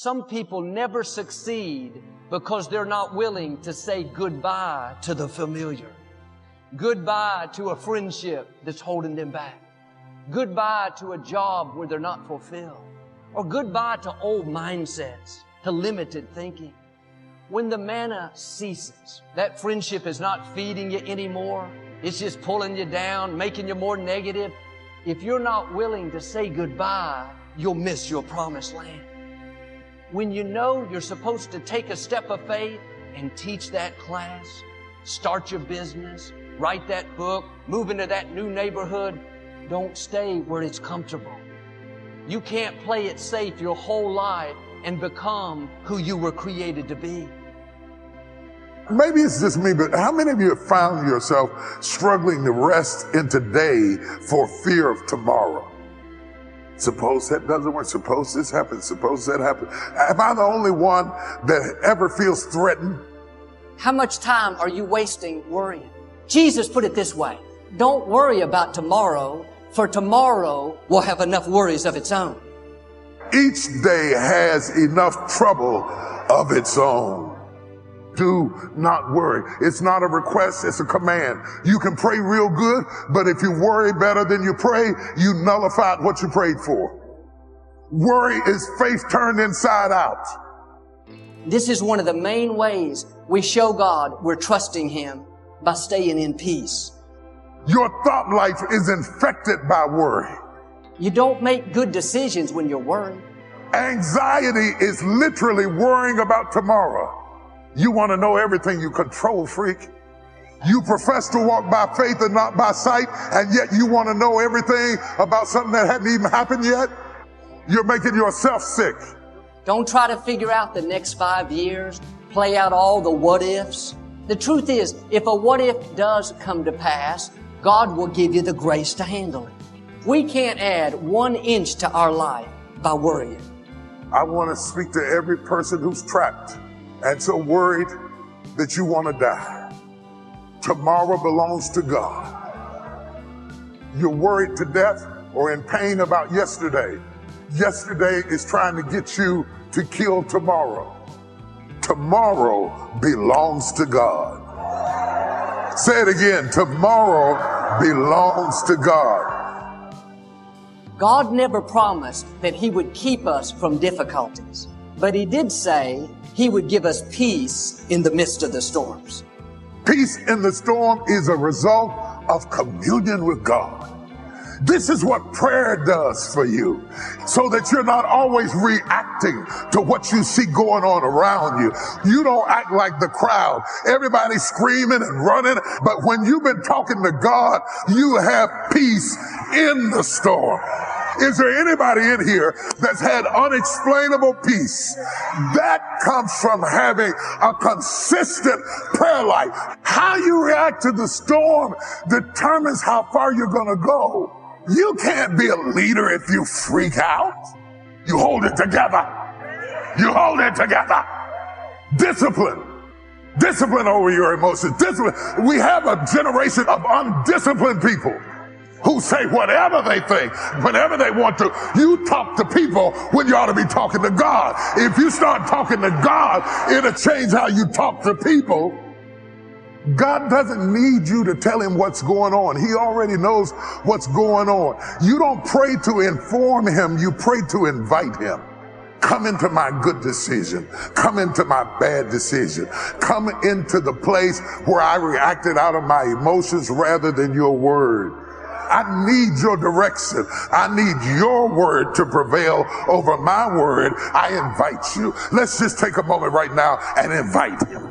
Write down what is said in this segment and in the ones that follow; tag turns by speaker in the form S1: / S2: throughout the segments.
S1: Some people never succeed because they're not willing to say goodbye to the familiar. Goodbye to a friendship that's holding them back. Goodbye to a job where they're not fulfilled. Or goodbye to old mindsets, to limited thinking. When the manna ceases, that friendship is not feeding you anymore. It's just pulling you down, making you more negative. If you're not willing to say goodbye, you'll miss your promised land. When you know you're supposed to take a step of faith and teach that class, start your business, write that book, move into that new neighborhood, don't stay where it's comfortable. You can't play it safe your whole life and become who you were created to be.
S2: Maybe it's just me, but how many of you have found yourself struggling to rest in today for fear of tomorrow? Suppose that doesn't work. Suppose this happens. Suppose that happens. Am I the only one that ever feels threatened?
S3: How much time are you wasting worrying? Jesus put it this way: don't worry about tomorrow, for tomorrow will have enough worries of its own.
S2: Each day has enough trouble of its own. Do not worry. It's not a request, it's a command. You can pray real good, but if you worry better than you pray, you nullified what you prayed for. Worry is faith turned inside out.
S3: This is one of the main ways we show God we're trusting Him, by staying in peace.
S2: Your thought life is infected by worry.
S3: You don't make good decisions when you're worried.
S2: Anxiety is literally worrying about tomorrow. You want to know everything, you control freak. You profess to walk by faith and not by sight, and yet you want to know everything about something that hadn't even happened yet. You're making yourself sick.
S3: Don't try to figure out the next 5 years, play out all the what ifs. The truth is, if a what if does come to pass, God will give you the grace to handle it. We can't add 1 inch to our life by worrying.
S2: I want to speak to every person who's trapped and so worried that you want to die. Tomorrow belongs to God. You're worried to death or in pain about yesterday. Yesterday is trying to get you to kill tomorrow. Tomorrow belongs to God. Say it again. Tomorrow belongs to God.
S3: God never promised that He would keep us from difficulties, but He did say He would give us peace in the midst of the storms.
S2: Peace in the storm is a result of communion with God. This is what prayer does for you, so that you're not always reacting to what you see going on around you. You don't act like the crowd. Everybody's screaming and running, but when you've been talking to God, you have peace in the storm. Is there anybody in here that's had unexplainable peace? That comes from having a consistent prayer life. How you react to the storm determines how far you're going to go. You can't be a leader if you freak out. You hold it together. You hold it together. Discipline. Discipline over your emotions. Discipline. We have a generation of undisciplined people who say whatever they think, whenever they want to. You talk to people when you ought to be talking to God. If you start talking to God, it'll change how you talk to people. God doesn't need you to tell Him what's going on. He already knows what's going on. You don't pray to inform Him, you pray to invite Him. Come into my good decision. Come into my bad decision. Come into the place where I reacted out of my emotions rather than your word. I need your direction. I need your word to prevail over my word. I invite you. Let's just take a moment right now and invite Him.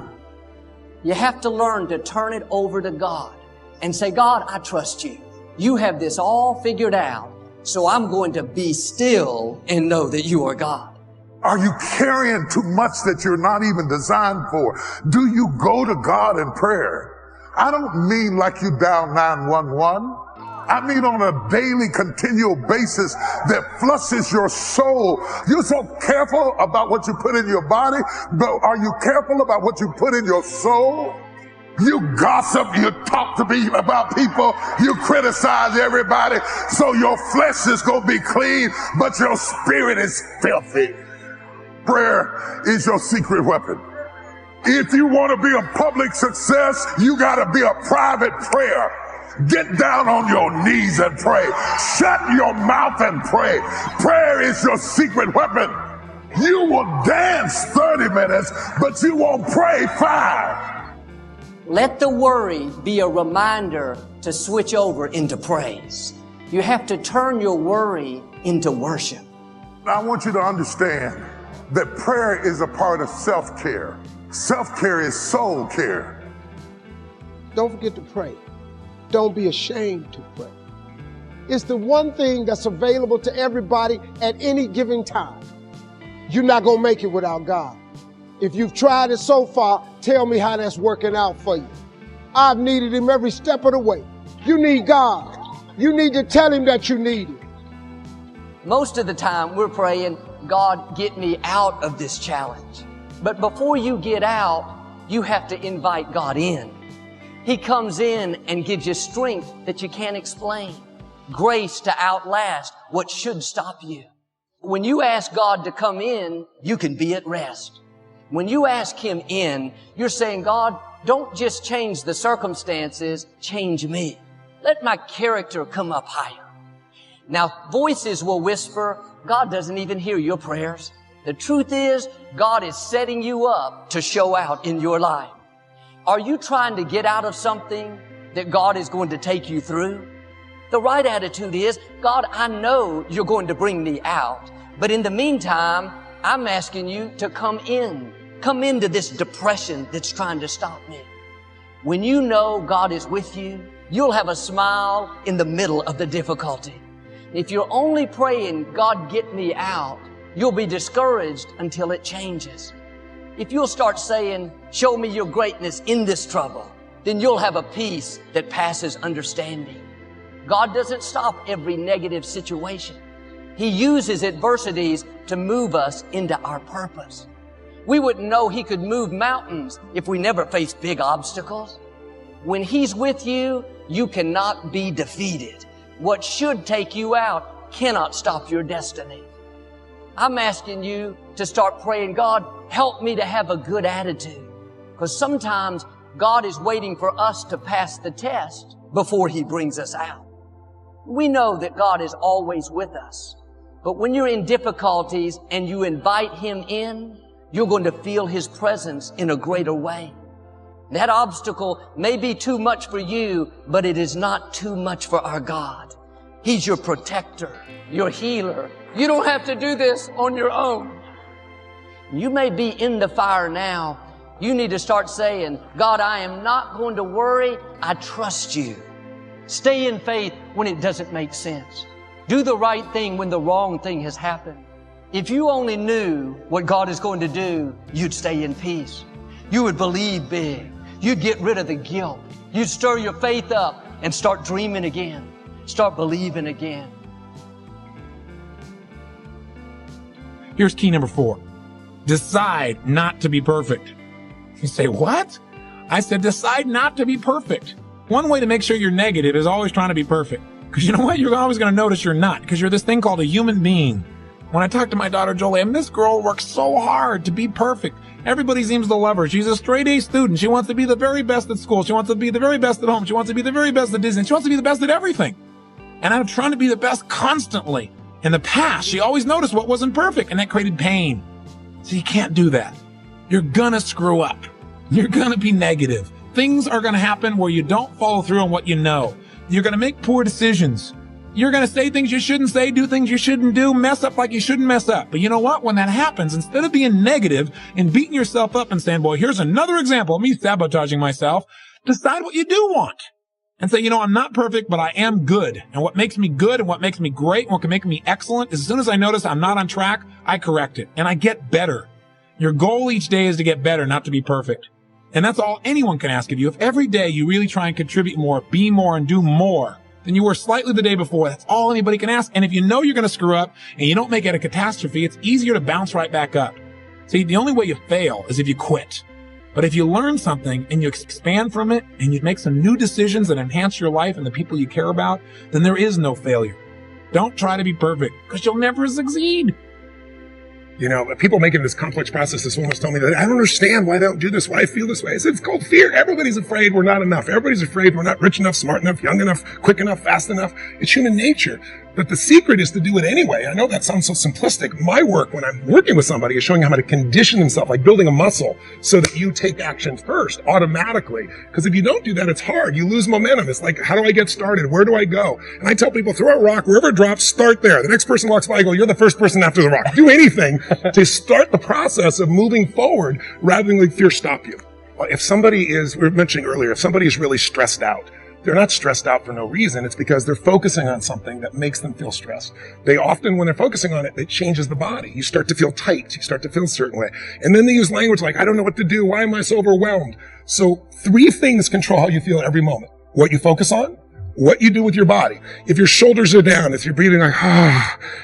S3: You have to learn to turn it over to God and say, God, I trust you. You have this all figured out, so I'm going to be still and know that you are God.
S2: Are you carrying too much that you're not even designed for? Do you go to God in prayer? I don't mean like you dial 911. I mean on a daily, continual basis that flushes your soul. You're so careful about what you put in your body, but are you careful about what you put in your soul? You gossip, you talk to people about people, you criticize everybody, so your flesh is going to be clean, but your spirit is filthy. Prayer is your secret weapon. If you want to be a public success, you got to be a private prayer. Get down on your knees and pray. Shut your mouth and pray. Prayer is your secret weapon. You will dance 30 minutes, but you won't pray 5.
S3: Let the worry be a reminder to switch over into praise. You have to turn your worry into worship.
S2: Now, I want you to understand that prayer is a part of self-care. Self-care is soul care.
S4: Don't forget to pray. Don't be ashamed to pray. It's the one thing that's available to everybody at any given time. You're not going to make it without God. If you've tried it so far, tell me how that's working out for you. I've needed Him every step of the way. You need God. You need to tell Him that you need Him.
S3: Most of the time we're praying, God, get me out of this challenge. But before you get out, you have to invite God in. He comes in and gives you strength that you can't explain, grace to outlast what should stop you. When you ask God to come in, you can be at rest. When you ask Him in, you're saying, God, don't just change the circumstances, change me. Let my character come up higher. Now, voices will whisper, God doesn't even hear your prayers. The truth is, God is setting you up to show out in your life. Are you trying to get out of something that God is going to take you through? The right attitude is, God, I know you're going to bring me out, but in the meantime, I'm asking you to come into this depression that's trying to stop me. When you know God is with you, you'll have a smile in the middle of the difficulty. If you're only praying, God, get me out, you'll be discouraged until it changes. If you'll start saying, show me your greatness in this trouble, then you'll have a peace that passes understanding. God doesn't stop every negative situation. He uses adversities to move us into our purpose. We wouldn't know He could move mountains if we never faced big obstacles. When He's with you, you cannot be defeated. What should take you out cannot stop your destiny. I'm asking you to start praying, God, help me to have a good attitude. Because sometimes God is waiting for us to pass the test before He brings us out. We know that God is always with us. But when you're in difficulties and you invite Him in, you're going to feel His presence in a greater way. That obstacle may be too much for you, but it is not too much for our God. He's your protector, your healer. You don't have to do this on your own. You may be in the fire now. You need to start saying, God, I am not going to worry. I trust you. Stay in faith when it doesn't make sense. Do the right thing when the wrong thing has happened. If you only knew what God is going to do, you'd stay in peace. You would believe big. You'd get rid of the guilt. You'd stir your faith up and start dreaming again. Start believing again.
S5: Here's key number 4. Decide not to be perfect. You say, what? I said, decide not to be perfect. One way to make sure you're negative is always trying to be perfect. Because you know what? You're always going to notice you're not. Because you're this thing called a human being. When I talk to my daughter Jolie, and this girl works so hard to be perfect. Everybody seems to love her. She's a straight A student. She wants to be the very best at school. She wants to be the very best at home. She wants to be the very best at Disney. She wants to be the best at everything. And I'm trying to be the best constantly. In the past, she always noticed what wasn't perfect, and that created pain. So you can't do that. You're gonna screw up. You're gonna be negative. Things are gonna happen where you don't follow through on what you know. You're gonna make poor decisions. You're gonna say things you shouldn't say, do things you shouldn't do, mess up like you shouldn't mess up. But you know what? When that happens, instead of being negative and beating yourself up and saying, boy, here's another example of me sabotaging myself, decide what you do want. And say, you know, I'm not perfect, but I am good. And what makes me good and what makes me great and what can make me excellent is as soon as I notice I'm not on track, I correct it and I get better. Your goal each day is to get better, not to be perfect. And that's all anyone can ask of you. If every day you really try and contribute more, be more, and do more than you were slightly the day before, that's all anybody can ask. And if you know you're going to screw up and you don't make it a catastrophe, it's easier to bounce right back up. See, the only way you fail is if you quit. But if you learn something and you expand from it and you make some new decisions that enhance your life and the people you care about, then there is no failure. Don't try to be perfect because you'll never succeed.
S6: You know, people making this complex process, this woman was telling me that I don't understand why they don't do this, why I feel this way. I said, it's called fear. Everybody's afraid we're not enough. Everybody's afraid we're not rich enough, smart enough, young enough, quick enough, fast enough. It's human nature. But the secret is to do it anyway. I know that sounds so simplistic. My work when I'm working with somebody is showing them how to condition themselves, like building a muscle, so that you take action first, automatically. Because if you don't do that, it's hard. You lose momentum. It's like, how do I get started? Where do I go? And I tell people, throw a rock, wherever it drops, start there. The next person walks by, I go, you're the first person after the rock. Do anything to start the process of moving forward rather than let fear stop you. If somebody is, we were mentioning earlier, if somebody is really stressed out, they're not stressed out for no reason. It's because they're focusing on something that makes them feel stressed. They often, when they're focusing on it, it changes the body. You start to feel tight. You start to feel a certain way. And then they use language like, I don't know what to do. Why am I so overwhelmed? So 3 things control how you feel at every moment. What you focus on, what you do with your body. If your shoulders are down, if you're breathing like,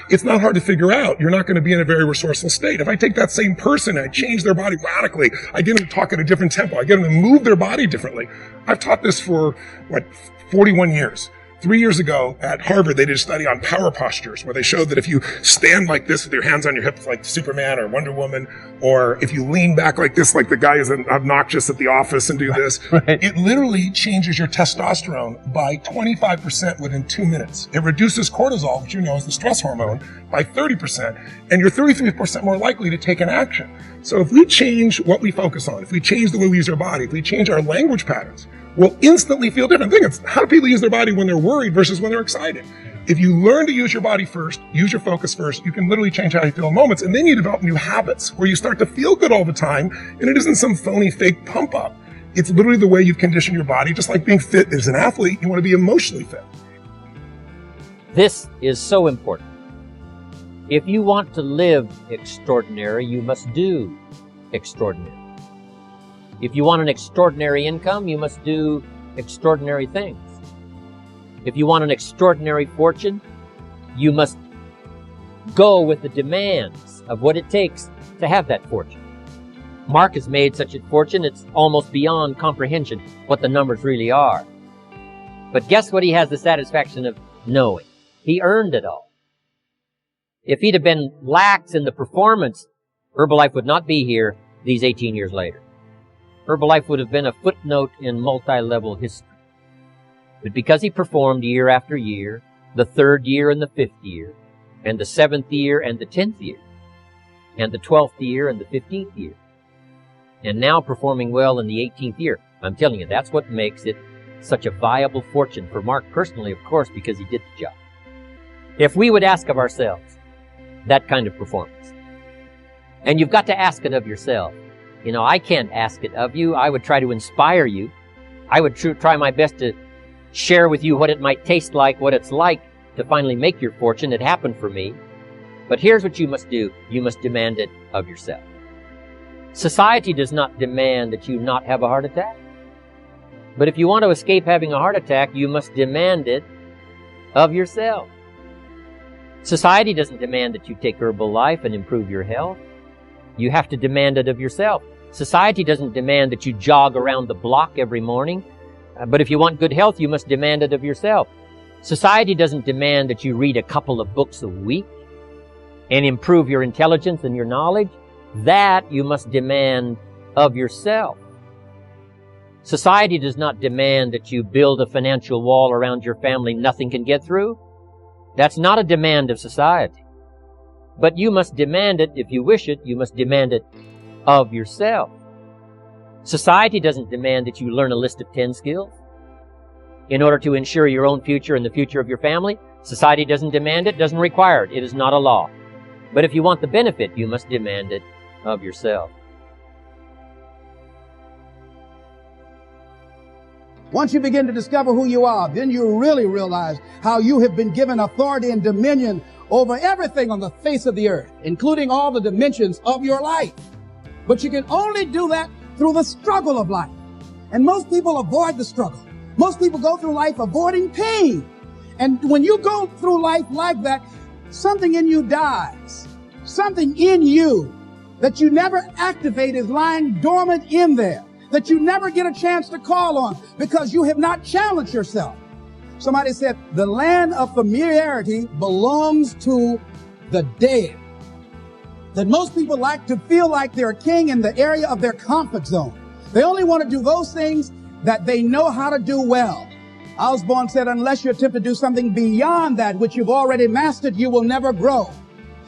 S6: it's not hard to figure out. You're not going to be in a very resourceful state. If I take that same person and I change their body radically, I get them to talk at a different tempo. I get them to move their body differently. I've taught this for, 41 years. 3 years ago at Harvard, they did a study on power postures where they showed that if you stand like this with your hands on your hips like Superman or Wonder Woman, or if you lean back like this, like the guy is obnoxious at the office and do this, it literally changes your testosterone by 25% within 2 minutes. It reduces cortisol, which you know is the stress hormone, by 30%, and you're 33% more likely to take an action. So if we change what we focus on, if we change the way we use our body, if we change our language patterns, we'll instantly feel different. Think of how do people use their body when they're worried versus when they're excited. If you learn to use your body first, use your focus first, you can literally change how you feel in moments, and then you develop new habits where you start to feel good all the time, and it isn't some phony fake pump up. It's literally the way you've conditioned your body. Just like being fit as an athlete, you want to be emotionally fit.
S7: This is so important. If you want to live extraordinary, you must do extraordinary. If you want an extraordinary income, you must do extraordinary things. If you want an extraordinary fortune, you must go with the demands of what it takes to have that fortune. Mark has made such a fortune, it's almost beyond comprehension what the numbers really are. But guess what he has the satisfaction of knowing? He earned it all. If he'd have been lax in the performance, Herbalife would not be here these 18 years later. Herbalife would have been a footnote in multi-level history. But because he performed year after year, the 3rd year and the 5th year, and the 7th year and the 10th year, and the 12th year and the 15th year, and now performing well in the 18th year, I'm telling you, that's what makes it such a viable fortune for Mark personally, of course, because he did the job. If we would ask of ourselves that kind of performance, and you've got to ask it of yourself. You know, I can't ask it of you. I would try to inspire you. I would try my best to share with you what it might taste like, what it's like to finally make your fortune. It happened for me. But here's what you must do. You must demand it of yourself. Society does not demand that you not have a heart attack. But if you want to escape having a heart attack, you must demand it of yourself. Society doesn't demand that you take Herbalife and improve your health. You have to demand it of yourself. Society doesn't demand that you jog around the block every morning. But if you want good health, you must demand it of yourself. Society doesn't demand that you read a couple of books a week and improve your intelligence and your knowledge. That you must demand of yourself. Society does not demand that you build a financial wall around your family nothing can get through. That's not a demand of society. But you must demand it, if you wish it, you must demand it of yourself. Society doesn't demand that you learn a list of 10 skills in order to ensure your own future and the future of your family. Society doesn't demand it, doesn't require it. It is not a law. But if you want the benefit, you must demand it of yourself.
S8: Once you begin to discover who you are, then you really realize how you have been given authority and dominion over everything on the face of the earth, including all the dimensions of your life. But you can only do that through the struggle of life. And most people avoid the struggle. Most people go through life avoiding pain. And when you go through life like that, something in you dies. Something in you that you never activate is lying dormant in there, that you never get a chance to call on because you have not challenged yourself. Somebody said, the land of familiarity belongs to the dead. that most people like to feel like they're a king in the area of their comfort zone. They only want to do those things that they know how to do well. Osborne said, unless you attempt to do something beyond that which you've already mastered, you will never grow.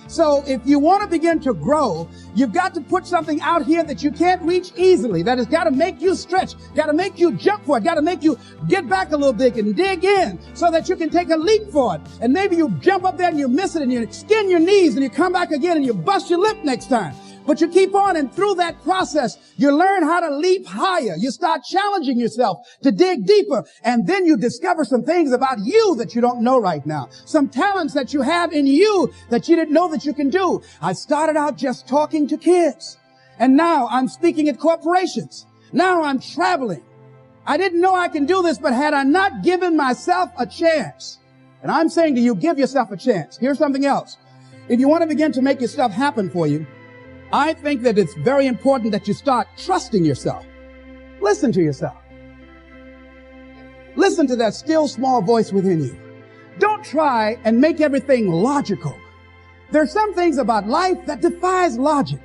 S8: So if you want to begin to grow, you've got to put something out here that you can't reach easily, that has got to make you stretch, got to make you jump for it, got to make you get back a little bit and dig in so that you can take a leap for it. And maybe you jump up there and you miss it and you skin your knees and you come back again and you bust your lip next time. But you keep on, and through that process, you learn how to leap higher. You start challenging yourself to dig deeper, and then you discover some things about you that you don't know right now. Some talents that you have in you that you didn't know that you can do. I started out just talking to kids, and now I'm speaking at corporations. Now I'm traveling. I didn't know I can do this, but had I not given myself a chance, and I'm saying to you, give yourself a chance. Here's something else. If you want to begin to make your stuff happen for you, I think that it's very important that you start trusting yourself. Listen to yourself. Listen to that still small voice within you. Don't try and make everything logical. There are some things about life that defies logic,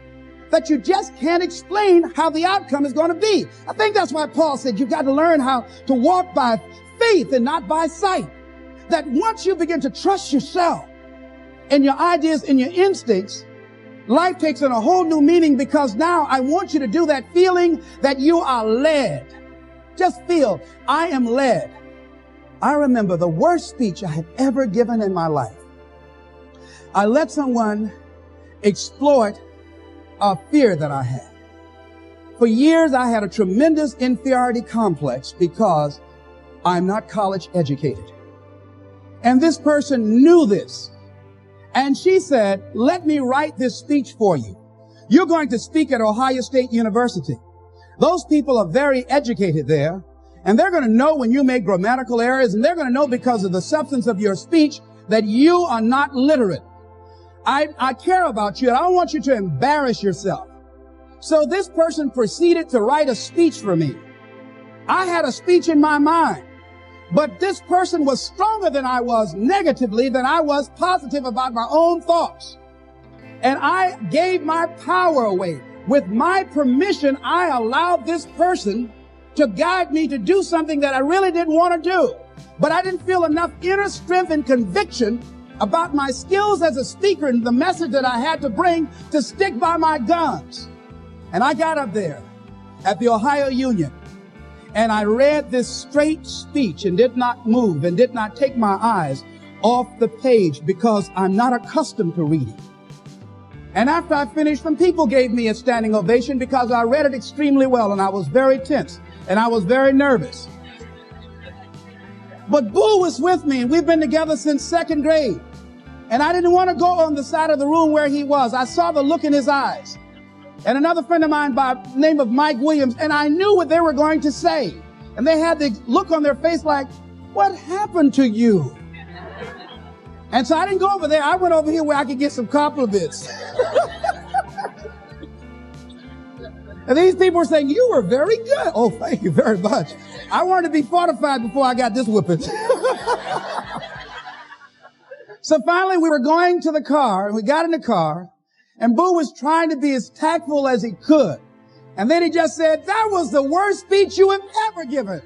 S8: that you just can't explain how the outcome is going to be. I think that's why Paul said you've got to learn how to walk by faith and not by sight. That once you begin to trust yourself and your ideas and your instincts, life takes on a whole new meaning, because now I want you to do that feeling that you are led. Just feel, I am led. I remember the worst speech I had ever given in my life. I let someone exploit a fear that I had. For years, I had a tremendous inferiority complex because I'm not college educated. And this person knew this. And she said, let me write this speech for you. You're going to speak at Ohio State University. Those people are very educated there, and they're going to know when you make grammatical errors, and they're going to know because of the substance of your speech that you are not literate. I care about you, and I don't want you to embarrass yourself. So this person proceeded to write a speech for me. I had a speech in my mind. But this person was stronger than I was negatively than I was positive about my own thoughts. And I gave my power away. With my permission, I allowed this person to guide me to do something that I really didn't want to do. But I didn't feel enough inner strength and conviction about my skills as a speaker and the message that I had to bring to stick by my guns. And I got up there at the Ohio Union, and I read this straight speech and did not move and did not take my eyes off the page because I'm not accustomed to reading. And after I finished, some people gave me a standing ovation because I read it extremely well, and I was very tense and I was very nervous. But Boo was with me, and we've been together since second grade. And I didn't want to go on the side of the room where he was. I saw the look in his eyes. And another friend of mine by the name of Mike Williams, and I knew what they were going to say. And they had the look on their face like, what happened to you? And so I didn't go over there. I went over here where I could get some compliments. And these people were saying, you were very good. Oh, thank you very much. I wanted to be fortified before I got this whipping. So finally we were going to the car, and we got in the car. And Boo was trying to be as tactful as he could. And then he just said, that was the worst speech you have ever given.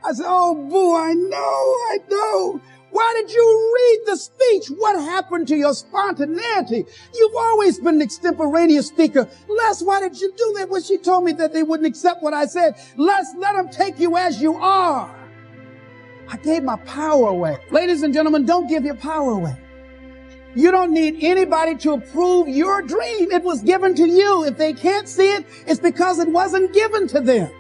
S8: I said, oh, Boo, I know. Why did you read the speech? What happened to your spontaneity? You've always been an extemporaneous speaker. Les, why did you do that? Well, she told me that they wouldn't accept what I said. Les, let them take you as you are. I gave my power away. Ladies and gentlemen, don't give your power away. You don't need anybody to approve your dream. It was given to you. If they can't see it, it's because it wasn't given to them.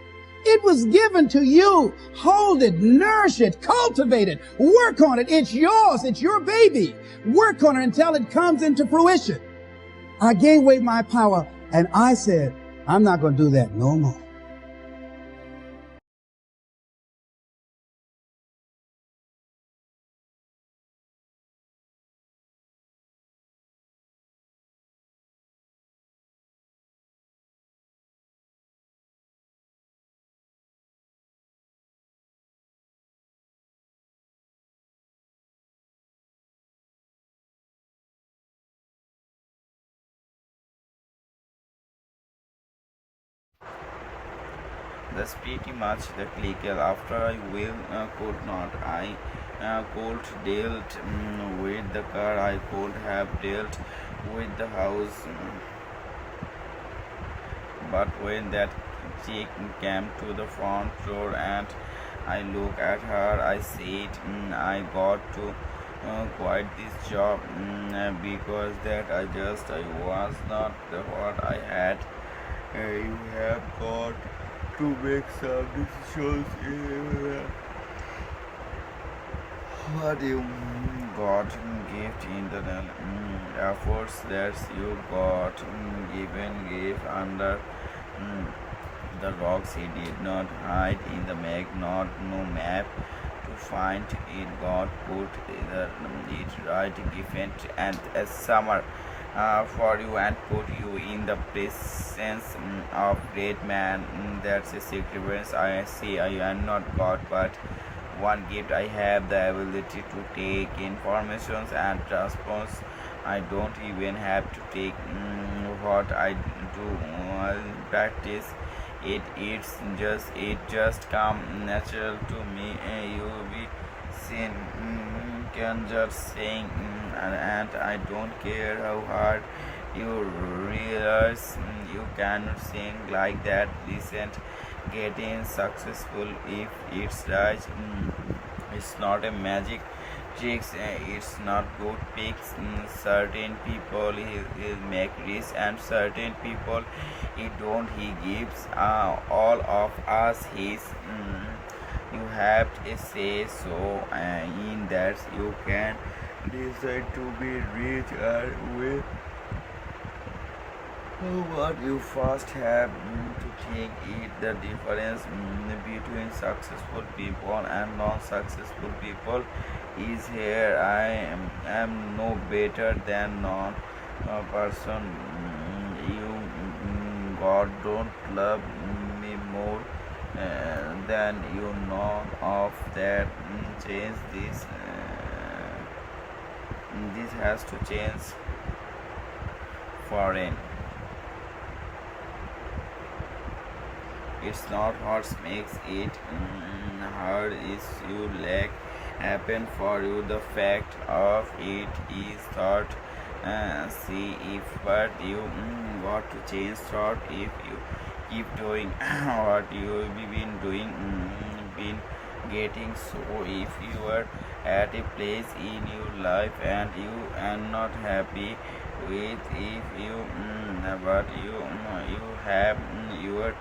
S8: It was given to you. Hold it, nourish it, cultivate it, work on it. It's yours. It's your baby. Work on it until it comes into fruition. I gave away my power, and I said, I'm not going to do that no more.
S9: That's pretty much the clicker. After I will could not. I could dealt with the car. I could have dealt with the house. But when that chick came to the front door and I look at her, I said, I got to quit this job because that I was not what I had. You have got to make some decisions. What you got gift in the efforts that you got gave under the rocks. He did not hide in the not no map to find it. God put it right given and a summer for you and put you in the presence of great man. That's a significance. I see I am not God, but one gift I have the ability to take informations and transpose. I don't even have to take what I do practice it. It just come natural to me. You be seen can just saying and I don't care how hard you realize you cannot sing like that. Listen, getting successful if it's right. It's not a magic tricks. It's not good picks. Certain people he make rich and certain people he don't. He gives all of us his. You have to say so in that you can decide to be rich or with what you first have to think it the difference between successful people and non-successful people is here. I am no better than non person. You God don't love me more than you know of that. Change this. This has to change foreign. It's not what makes it hard is you lack happen for you. The fact of it is thought. See if what you got to change thought if you keep doing what you've been doing been getting. So if you are at a place in your life and you are not happy with if you but you have you are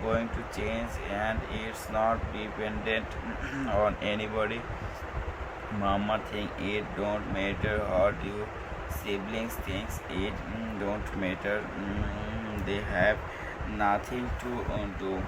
S9: going to change and it's not dependent on anybody. Mama think it don't matter what you siblings thinks it don't matter. They have nothing to do.